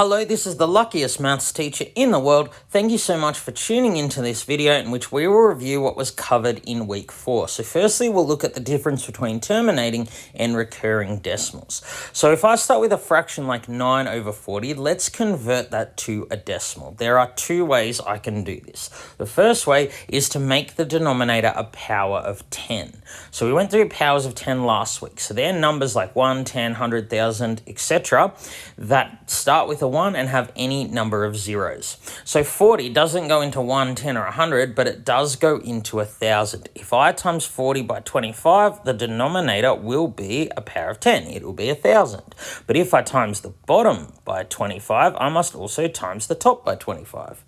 Hello, this is the luckiest maths teacher in the world. Thank you so much for tuning into this video in which we will review what was covered in week 4. So firstly, we'll look at the difference between terminating and recurring decimals. So if I start with a fraction like 9 over 40, let's convert that to a decimal. There are two ways I can do this. The first way is to make the denominator a power of 10. So we went through powers of 10 last week. So they're numbers like 1, 10, 100, 1,000, etc. that start with a 1 and have any number of zeros. So 40 doesn't go into 1, 10, or 100, but it does go into 1,000. If I times 40 by 25, the denominator will be a power of 10. It will be 1,000. But if I times the bottom by 25, I must also times the top by 25.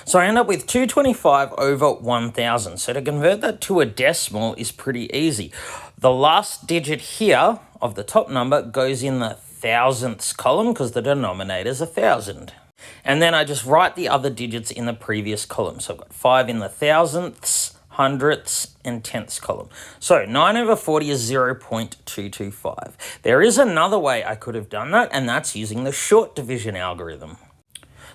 So I end up with 225 over 1,000. So to convert that to a decimal is pretty easy. The last digit here of the top number goes in the thousandths column because the denominator is 1,000. And then I just write the other digits in the previous column. So I've got 5 in the thousandths, hundredths, and tenths column. So 9 over 40 is 0.225. There is another way I could have done that, and that's using the short division algorithm.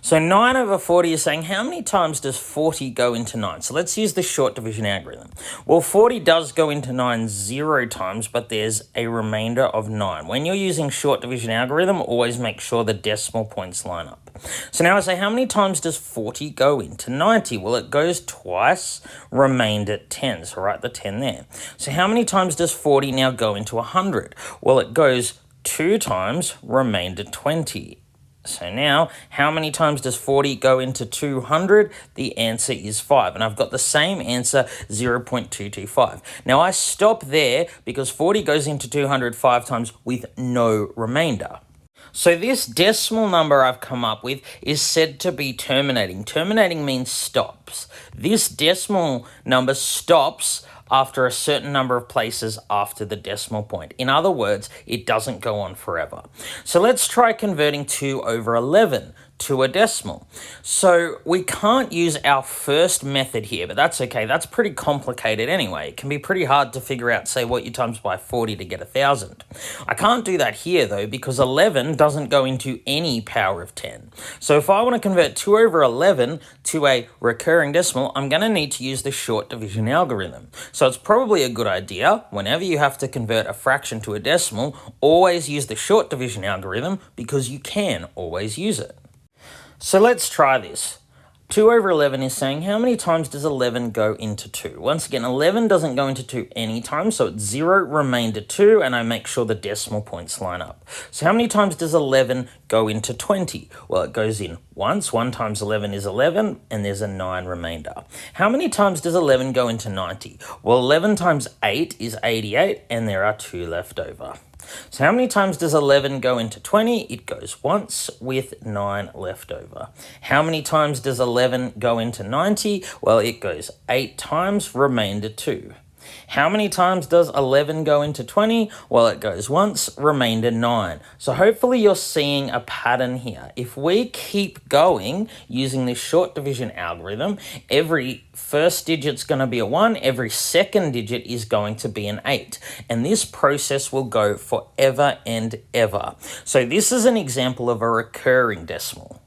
So 9 over 40 is saying how many times does 40 go into 9? So let's use the short division algorithm. Well, 40 does go into 9 0 times, but there's a remainder of 9. When you're using short division algorithm, always make sure the decimal points line up. So now I say how many times does 40 go into 90? Well, it goes twice, remainder 10. So write the 10 there. So how many times does 40 now go into 100? Well, it goes 2 times, remainder 20. So now, how many times does 40 go into 200? The answer is 5. And I've got the same answer, 0.225. Now, I stop there because 40 goes into 200 5 times with no remainder. So this decimal number I've come up with is said to be terminating. Terminating means stops. This decimal number stops after a certain number of places after the decimal point. In other words, it doesn't go on forever. So let's try converting 2 over 11 to a decimal. So we can't use our first method here, but that's okay. That's pretty complicated anyway. It can be pretty hard to figure out, say, what you times by 40 to get 1,000. I can't do that here, though, because 11 doesn't go into any power of 10. So if I want to convert 2 over 11 to a recurring decimal, I'm going to need to use the short division algorithm. So it's probably a good idea, whenever you have to convert a fraction to a decimal, always use the short division algorithm because you can always use it. So let's try this. 2 over 11 is saying how many times does 11 go into 2? Once again, 11 doesn't go into 2 any time, so it's 0, remainder 2, and I make sure the decimal points line up. So how many times does 11 go into 20? Well, it goes in once. 1 times 11 is 11, and there's a 9 remainder. How many times does 11 go into 90? Well, 11 times 8 is 88, and there are 2 left over. So how many times does 11 go into 20? It goes once with 9 left over. How many times does 11 go into 90? Well, it goes 8 times, remainder 2. How many times does 11 go into 20? Well, it goes once, remainder 9. So hopefully you're seeing a pattern here. If we keep going using this short division algorithm, every first digit's going to be a 1, every second digit is going to be an 8. And this process will go forever and ever. So this is an example of a recurring decimal.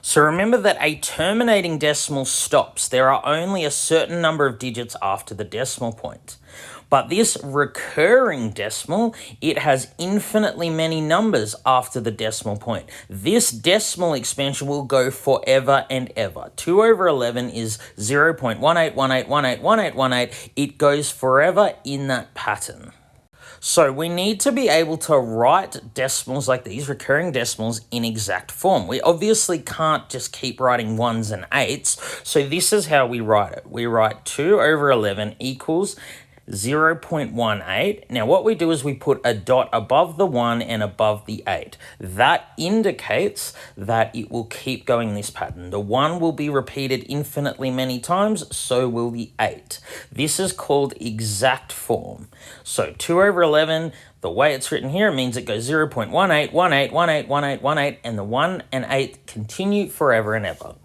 So remember that a terminating decimal stops. There are only a certain number of digits after the decimal point. But this recurring decimal, it has infinitely many numbers after the decimal point. This decimal expansion will go forever and ever. 2 over 11 is 0.1818181818. It goes forever in that pattern. So we need to be able to write decimals like these, recurring decimals, in exact form. We obviously can't just keep writing 1s and 8s, so this is how we write it. We write 2 over 11 equals 0.18. Now what we do is we put a dot above the 1 and above the 8. That indicates that it will keep going this pattern. The 1 will be repeated infinitely many times, so will the 8. This is called exact form. So 2 over 11, the way it's written here, it means it goes 0.1818181818, and the 1 and 8 continue forever and ever.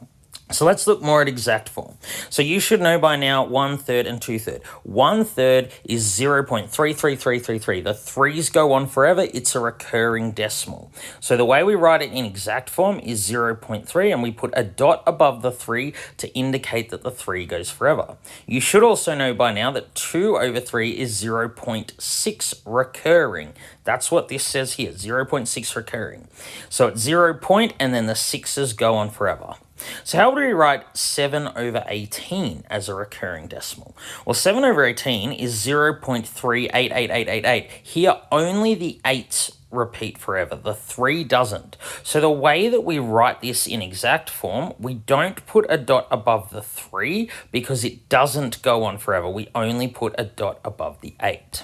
So let's look more at exact form. So you should know by now 1/3 and 2/3. 1/3 is 0.33333. The threes go on forever. It's a recurring decimal. So the way we write it in exact form is 0.3, and we put a dot above the 3 to indicate that the 3 goes forever. You should also know by now that 2/3 is 0.6 recurring. That's what this says here, 0.6 recurring. So it's 0 point and then the 6's go on forever. So how would we write 7/18 as a recurring decimal? Well, 7/18 is 0.388888. Here, only the 8's repeat forever. The 3 doesn't. So the way that we write this in exact form, we don't put a dot above the 3 because it doesn't go on forever. We only put a dot above the 8.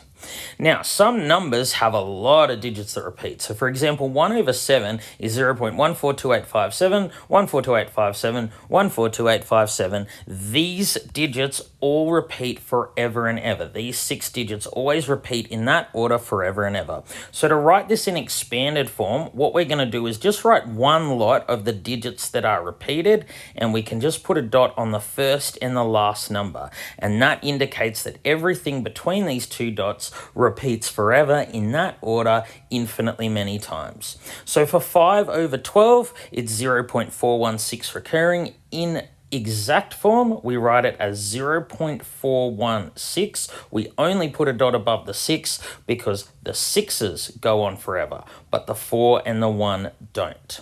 Now, some numbers have a lot of digits that repeat. So, for example, 1/7 is 0.142857, 142857, 142857. These digits all repeat forever and ever. These 6 digits always repeat in that order forever and ever. So to write this in expanded form, what we're going to do is just write one lot of the digits that are repeated, and we can just put a dot on the first and the last number. And that indicates that everything between these two dots repeats forever in that order infinitely many times. So for 5/12, it's 0.416 recurring. In exact form, we write it as 0.416. We only put a dot above the 6 because the 6's go on forever, but the 4 and the 1 don't.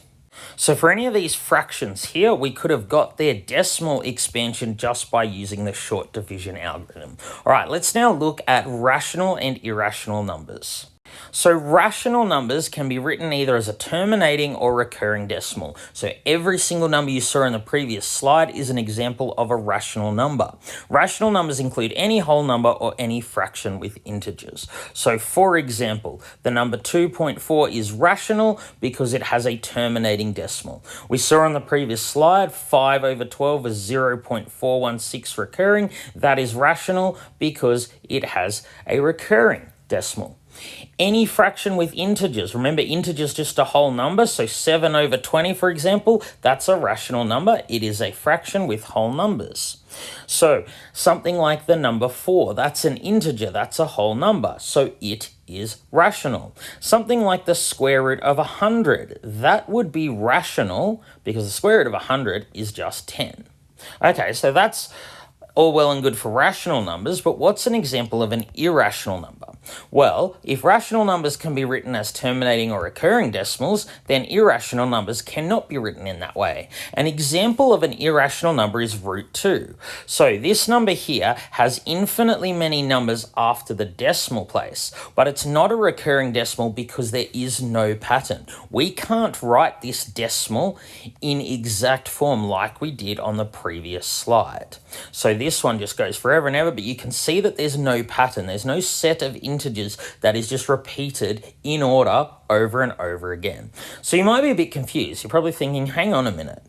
So for any of these fractions here, we could have got their decimal expansion just by using the short division algorithm. All right, let's now look at rational and irrational numbers. So rational numbers can be written either as a terminating or recurring decimal. So every single number you saw in the previous slide is an example of a rational number. Rational numbers include any whole number or any fraction with integers. So for example, the number 2.4 is rational because it has a terminating decimal. We saw on the previous slide 5/12 is 0.416 recurring. That is rational because it has a recurring decimal. Any fraction with integers, remember integers just a whole number, so 7/20 for example, that's a rational number. It is a fraction with whole numbers. So something like the number 4, that's an integer, that's a whole number, so it is rational. Something like the square root of 100, that would be rational because the square root of 100 is just 10. Okay, so that's all well and good for rational numbers, but what's an example of an irrational number? Well, if rational numbers can be written as terminating or recurring decimals, then irrational numbers cannot be written in that way. An example of an irrational number is root 2. So this number here has infinitely many numbers after the decimal place, but it's not a recurring decimal because there is no pattern. We can't write this decimal in exact form like we did on the previous slide. So this one just goes forever and ever, but you can see that there's no pattern. There's no set of integers that is just repeated in order over and over again. So you might be a bit confused. You're probably thinking, hang on a minute.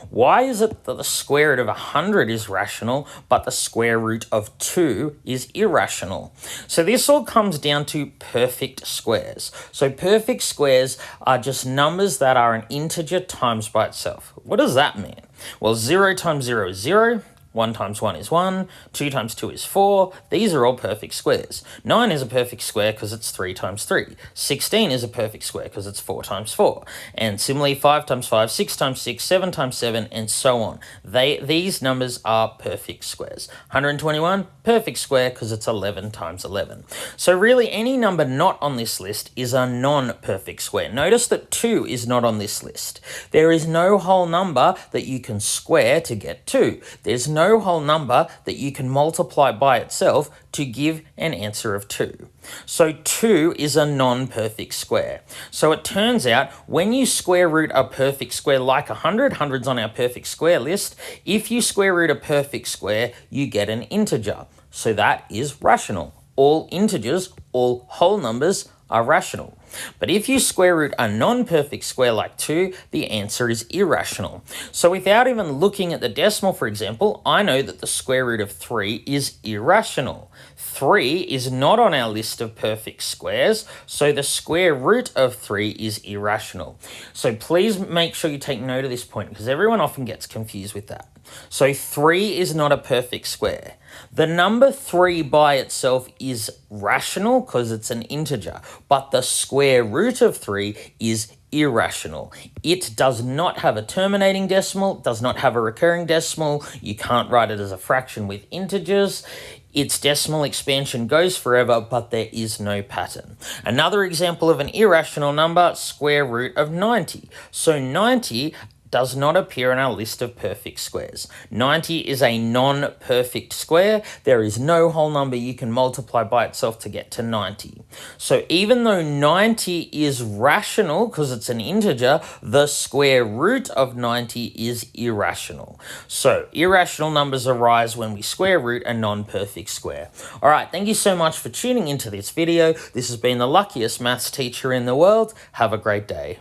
Why is it that the square root of 100 is rational, but the square root of 2 is irrational? So this all comes down to perfect squares. So perfect squares are just numbers that are an integer times by itself. What does that mean? Well, 0 times 0 is 0. 1 times 1 is 1, 2 times 2 is 4. These are all perfect squares. 9 is a perfect square because it's 3 times 3. 16 is a perfect square because it's 4 times 4. And similarly, 5 times 5, 6 times 6, 7 times 7, and so on. These numbers are perfect squares. 121, perfect square because it's 11 times 11. So really, any number not on this list is a non-perfect square. Notice that 2 is not on this list. There is no whole number that you can square to get 2. There's no whole number that you can multiply by itself to give an answer of 2. So 2 is a non-perfect square. So it turns out when you square root a perfect square like 100, 100's on our perfect square list, if you square root a perfect square, you get an integer. So that is rational. All integers, all whole numbers are rational. But if you square root a non-perfect square like 2, the answer is irrational. So without even looking at the decimal, for example, I know that the square root of 3 is irrational. 3 is not on our list of perfect squares, so the square root of 3 is irrational. So please make sure you take note of this point because everyone often gets confused with that. So 3 is not a perfect square. The number 3 by itself is rational because it's an integer, but the square root of 3 is irrational. It does not have a terminating decimal, does not have a recurring decimal. You can't write it as a fraction with integers. Its decimal expansion goes forever, but there is no pattern. Another example of an irrational number, square root of 90. So 90 does not appear on our list of perfect squares. 90 is a non-perfect square. There is no whole number you can multiply by itself to get to 90. So even though 90 is rational because it's an integer, the square root of 90 is irrational. So irrational numbers arise when we square root a non-perfect square. All right, thank you so much for tuning into this video. This has been the luckiest maths teacher in the world. Have a great day.